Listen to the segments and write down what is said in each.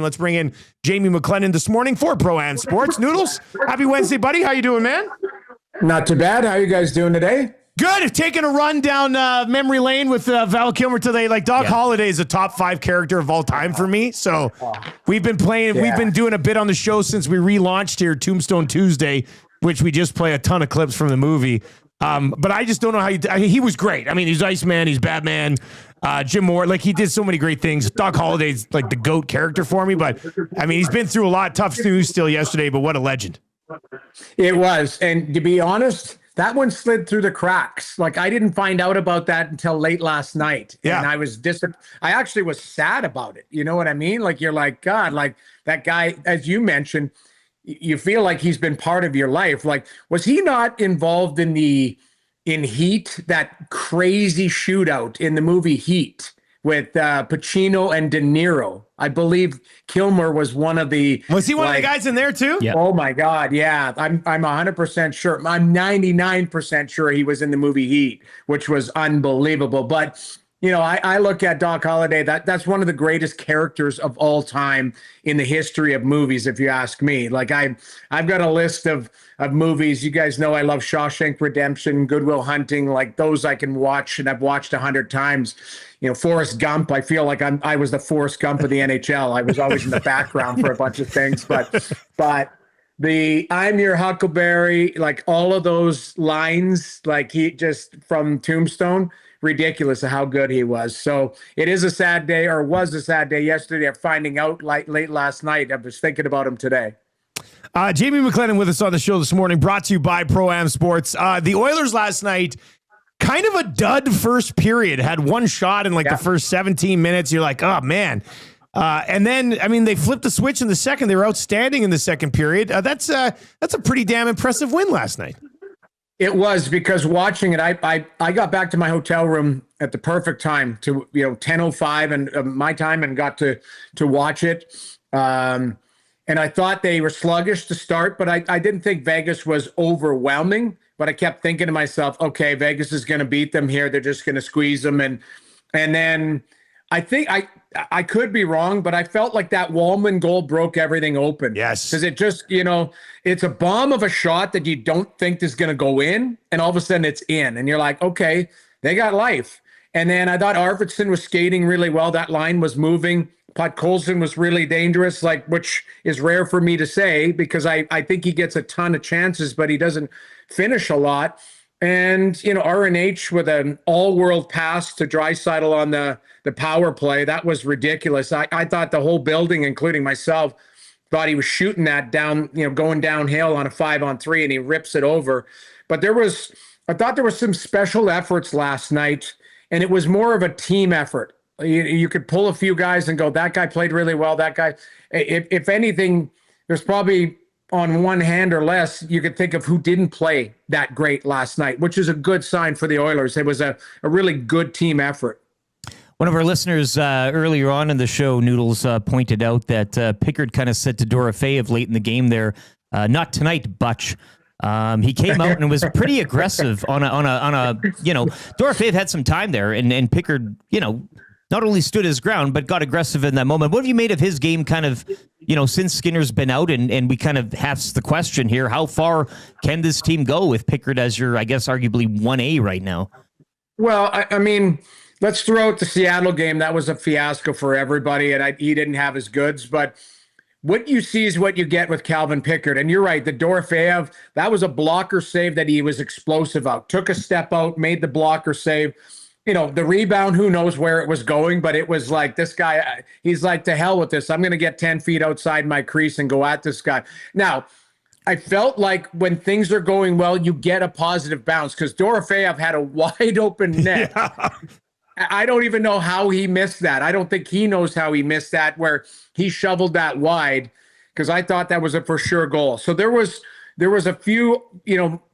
Let's bring in Jamie McLennan this morning for Pro-Am Sports. Noodles, happy Wednesday, buddy. How you doing, man? Not too bad. How are you guys doing today? Good. Taking a run down memory lane with Val Kilmer today. Like, Doc Holliday is a top 5 character of all time for me. So we've been doing a bit on the show since we relaunched here, Tombstone Tuesday, which we just play a ton of clips from the movie. But I just don't know how he was great. I mean, he's Iceman, he's Batman, Jim Moore, like he did so many great things. Doc Holliday's like the GOAT character for me, but I mean, he's been through a lot. Tough news still yesterday, but what a legend. It was. And to be honest, that one slid through the cracks. Like, I didn't find out about that until late last night. Yeah. And I actually was sad about it. You know what I mean? Like, you're like, God, like that guy, as you mentioned, you feel like he's been part of your life. Like, was he not involved in Heat, that crazy shootout in the movie Heat with Pacino and De Niro? I believe Kilmer was one of the... Was he one of the guys in there too? Yeah. Oh my God, yeah. I'm 100% sure. I'm 99% sure he was in the movie Heat, which was unbelievable. But, you know, I look at Doc Holliday, that's one of the greatest characters of all time in the history of movies, if you ask me. Like, I've got a list of movies. You guys know I love Shawshank Redemption, Good Will Hunting, like those I can watch, and I've watched 100 times. You know, Forrest Gump, I feel like I was the Forrest Gump of the NHL. I was always in the background for a bunch of things, but the I'm Your Huckleberry, like all of those lines, like he just from Tombstone, ridiculous how good he was. So it is a sad day, or was a sad day yesterday of finding out late last night. I was thinking about him today. Jamie McLennan with us on the show this morning, brought to you by Pro-Am Sports. The Oilers last night, kind of a dud first period, had one shot in the first 17 minutes. You're like, oh man. And then, I mean, they flipped the switch in the second. They were outstanding in the second period. That's a pretty damn impressive win last night. It was, because watching it, I got back to my hotel room at the perfect time to 10:05 and my time, and got to watch it. And I thought they were sluggish to start, but I didn't think Vegas was overwhelming. But I kept thinking to myself, okay, Vegas is going to beat them here. They're just going to squeeze them. And then I think I could be wrong, but I felt like that Wallman goal broke everything open. Yes. Because it just, it's a bomb of a shot that you don't think is going to go in, and all of a sudden it's in. And you're like, okay, they got life. And then I thought Arvidsson was skating really well. That line was moving. Podkolzin was really dangerous, which is rare for me to say, because I think he gets a ton of chances, but he doesn't finish a lot. And, RNH with an all-world pass to Draisaitl on the power play, that was ridiculous. I thought the whole building, including myself, thought he was shooting that down, going downhill on a 5-on-3, and he rips it over. But I thought there was some special efforts last night, and it was more of a team effort. You could pull a few guys and go, that guy played really well. That guy, if anything, there's probably on one hand or less, you could think of who didn't play that great last night, which is a good sign for the Oilers. It was a really good team effort. One of our listeners earlier on in the show, Noodles, pointed out that Pickard kind of said to Dorofeyev late in the game there, not tonight, Butch. He came out and was pretty aggressive on a Dorofeyev had some time there, and Pickard, not only stood his ground, but got aggressive in that moment. What have you made of his game kind of, since Skinner's been out, and we kind of asked the question here, how far can this team go with Pickard as your, I guess, arguably 1A right now? Well, I mean, let's throw out the Seattle game. That was a fiasco for everybody, and he didn't have his goods. But what you see is what you get with Calvin Pickard. And you're right, the Dorofeyev, that was a blocker save that he was explosive out. Took a step out, made the blocker save. The rebound, who knows where it was going, but it was like, this guy, he's like, to hell with this. I'm going to get 10 feet outside my crease and go at this guy. Now, I felt like when things are going well, you get a positive bounce, because Dorofeyev had a wide open net. Yeah. I don't even know how he missed that. I don't think he knows how he missed that, where he shoveled that wide, because I thought that was a for sure goal. So there was a few,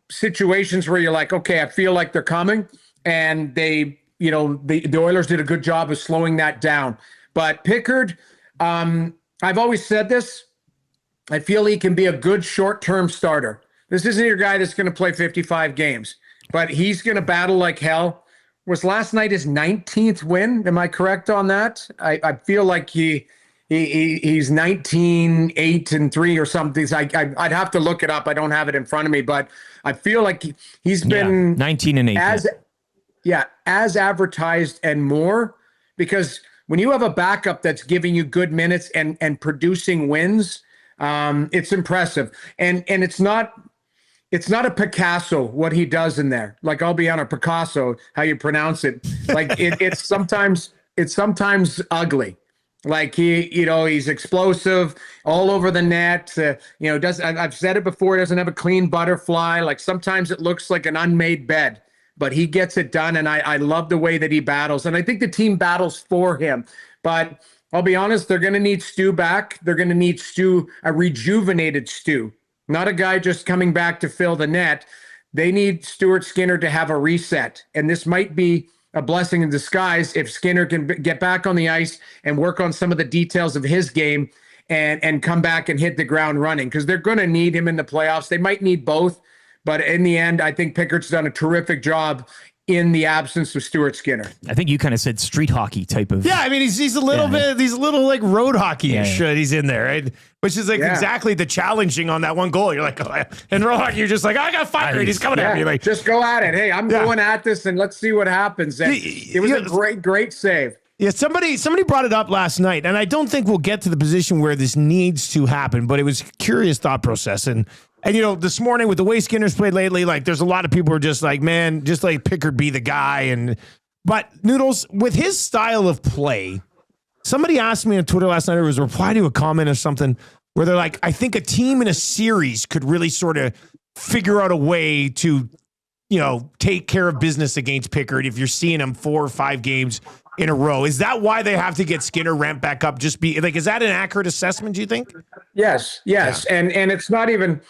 situations where you're like, okay, I feel like they're coming. And the Oilers did a good job of slowing that down. But Pickard, I've always said this, I feel he can be a good short-term starter. This isn't your guy that's going to play 55 games, but he's going to battle like hell. Was last night his 19th win? Am I correct on that? I feel like he He's 19-8-3 or something. I'd have to look it up. I don't have it in front of me, but I feel like he's been 19-8 as advertised and more, because when you have a backup that's giving you good minutes and producing wins, it's impressive. And it's not a Picasso what he does in there. Like, I'll be on a Picasso, how you pronounce it. Like it's sometimes ugly. Like he's explosive all over the net. I've said it before, he doesn't have a clean butterfly. Like, sometimes it looks like an unmade bed, but he gets it done. And I love the way that he battles. And I think the team battles for him. But I'll be honest, they're going to need Stu back. They're going to need a rejuvenated Stu, not a guy just coming back to fill the net. They need Stuart Skinner to have a reset. And this might be a blessing in disguise if Skinner can get back on the ice and work on some of the details of his game and come back and hit the ground running, because they're going to need him in the playoffs. They might need both, but in the end, I think Pickard's done a terrific job in the absence of Stuart Skinner. I think you kind of said street hockey type of. Yeah, I mean, he's a little bit, he's a little like road hockey-ish. He's in there, right? Which is like exactly the challenging on that one goal. You're like, oh, in road hockey, you're just like, I got fired. He's coming at me. Like, just go at it. Hey, I'm going at this, and let's see what happens. And it was a great save. Yeah, somebody brought it up last night, and I don't think we'll get to the position where this needs to happen, but it was a curious thought process. And this morning with the way Skinner's played lately, like, there's a lot of people who are just like, man, just like Pickard be the guy. But Noodles, with his style of play, somebody asked me on Twitter last night, or it was a reply to a comment or something, where they're like, I think a team in a series could really sort of figure out a way to, take care of business against Pickard if you're seeing him 4 or 5 games in a row. Is that why they have to get Skinner ramped back up? Is that an accurate assessment, do you think? Yes. Yeah. And it's not even,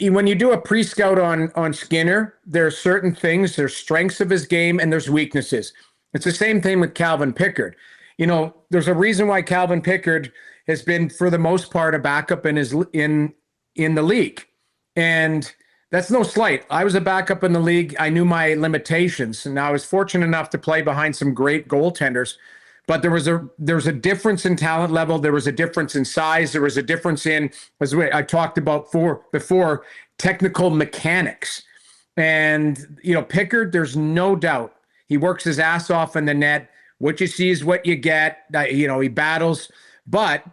when you do a pre-scout on Skinner, there are certain things, there's strengths of his game and there's weaknesses. It's the same thing with Calvin Pickard. There's a reason why Calvin Pickard has been, for the most part, a backup in the league. And that's no slight. I was a backup in the league. I knew my limitations, and I was fortunate enough to play behind some great goaltenders. But there was a difference in talent level. There was a difference in size. There was a difference in, as I talked about before, technical mechanics. And, Pickard, there's no doubt he works his ass off in the net. What you see is what you get. He battles. But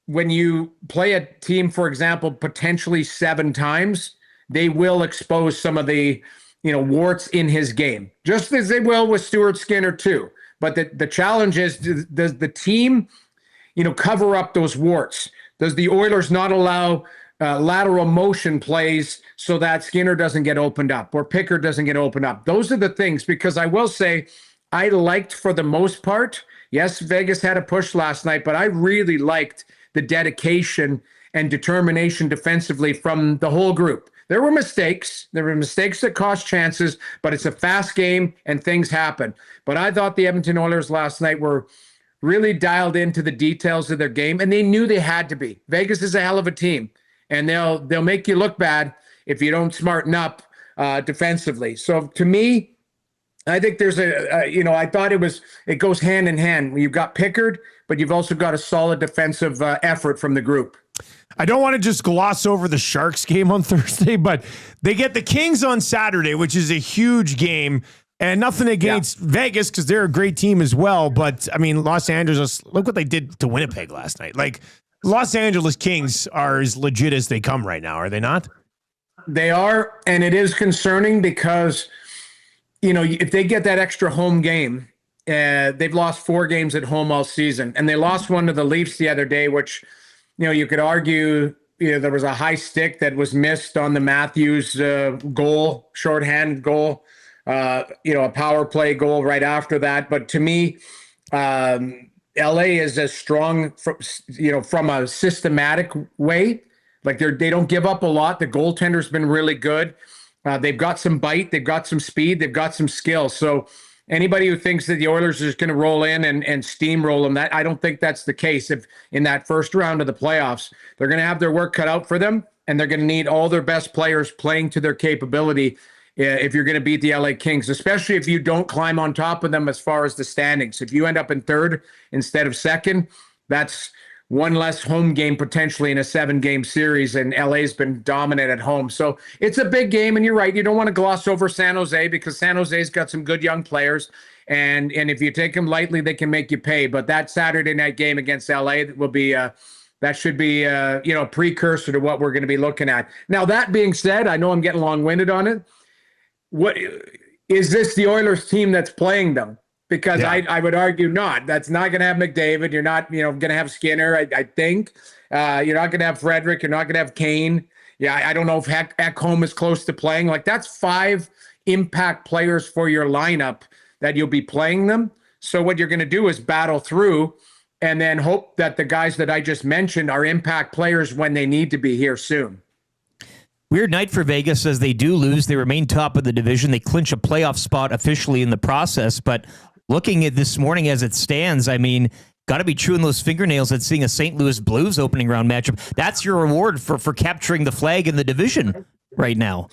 when you play a team, for example, potentially 7 times, they will expose some of the, warts in his game, just as they will with Stuart Skinner too. But the challenge is, does the team, cover up those warts? Does the Oilers not allow lateral motion plays so that Skinner doesn't get opened up or Pickard doesn't get opened up? Those are the things, because I will say I liked, for the most part, yes, Vegas had a push last night, but I really liked the dedication and determination defensively from the whole group. There were mistakes. There were mistakes that cost chances, but it's a fast game and things happen. But I thought the Edmonton Oilers last night were really dialed into the details of their game, and they knew they had to be. Vegas is a hell of a team, and they'll make you look bad if you don't smarten up defensively. So to me, I think there's I thought it goes hand in hand. You've got Pickard, but you've also got a solid defensive effort from the group. I don't want to just gloss over the Sharks game on Thursday, but they get the Kings on Saturday, which is a huge game, and nothing against Vegas, because they're a great team as well. But I mean, Los Angeles, look what they did to Winnipeg last night. Like, Los Angeles Kings are as legit as they come right now, are they not? They are, and it is concerning because, if they get that extra home game, they've lost 4 games at home all season, and they lost one to the Leafs the other day, which, you could argue, there was a high stick that was missed on the Matthews goal, shorthand goal, a power play goal right after that. But to me, LA is as strong, from a systematic way. Like, they don't give up a lot. The goaltender's been really good. They've got some bite. They've got some speed. They've got some skill. So anybody who thinks that the Oilers are just going to roll in and steamroll them, I don't think that's the case. If in that first round of the playoffs, they're going to have their work cut out for them, and they're going to need all their best players playing to their capability if you're going to beat the LA Kings, especially if you don't climb on top of them as far as the standings. If you end up in third instead of second, that's one less home game potentially in a 7-game series, and LA's been dominant at home. So it's a big game, and you're right. You don't want to gloss over San Jose because San Jose's got some good young players, and if you take them lightly, they can make you pay. But that Saturday night game against LA will be that should be a precursor to what we're going to be looking at. Now, that being said, I know I'm getting long-winded on it. What is this the Oilers team that's playing them? Because I would argue not. That's not going to have McDavid. You're not, going to have Skinner, I think. You're not going to have Frederick. You're not going to have Kane. Yeah, I don't know if Ekholm is close to playing. Like, that's 5 impact players for your lineup that you'll be playing them. So what you're going to do is battle through and then hope that the guys that I just mentioned are impact players when they need to be here soon. Weird night for Vegas as they do lose. They remain top of the division. They clinch a playoff spot officially in the process, but looking at this morning as it stands, I mean, got to be chewing those fingernails at seeing a St. Louis Blues opening round matchup. That's your reward for capturing the flag in the division right now.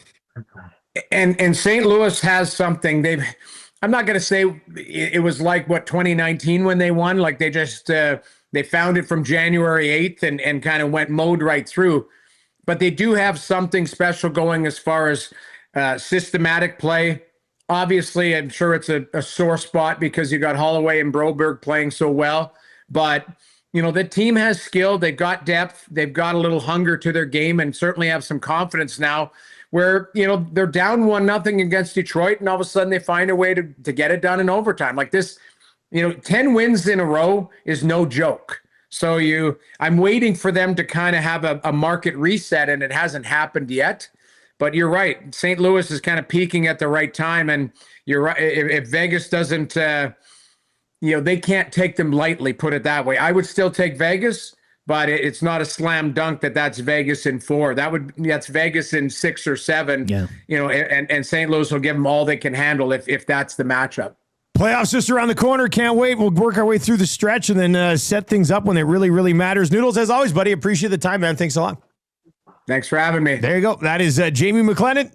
And St. Louis has something. I'm not going to say it was like 2019 when they won. Like, they just they found it from January 8th and kind of mowed right through. But they do have something special going as far as systematic play. Obviously, I'm sure it's a sore spot because you got Holloway and Broberg playing so well. But, the team has skill. They've got depth. They've got a little hunger to their game and certainly have some confidence now where, they're down 1-0 against Detroit, and all of a sudden they find a way to get it done in overtime. Like this, 10 wins in a row is no joke. So I'm waiting for them to kind of have a market reset, and it hasn't happened yet. But you're right. St. Louis is kind of peaking at the right time. And you're right. If Vegas doesn't, they can't take them lightly, put it that way. I would still take Vegas, but it's not a slam dunk that's Vegas in 4. That's Vegas in 6 or 7, and St. Louis will give them all they can handle if that's the matchup. Playoffs just around the corner. Can't wait. We'll work our way through the stretch and then set things up when it really, really matters. Noodles, as always, buddy, appreciate the time, man. Thanks a lot. Thanks for having me. There you go. That is Jamie McLennan,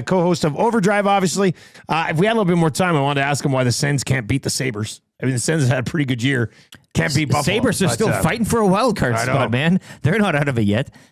co-host of Overdrive, obviously. If we had a little bit more time, I wanted to ask him why the Sens can't beat the Sabres. I mean, the Sens have had a pretty good year. Can't beat Buffalo. Sabres are still fighting for a wild card spot, man. They're not out of it yet.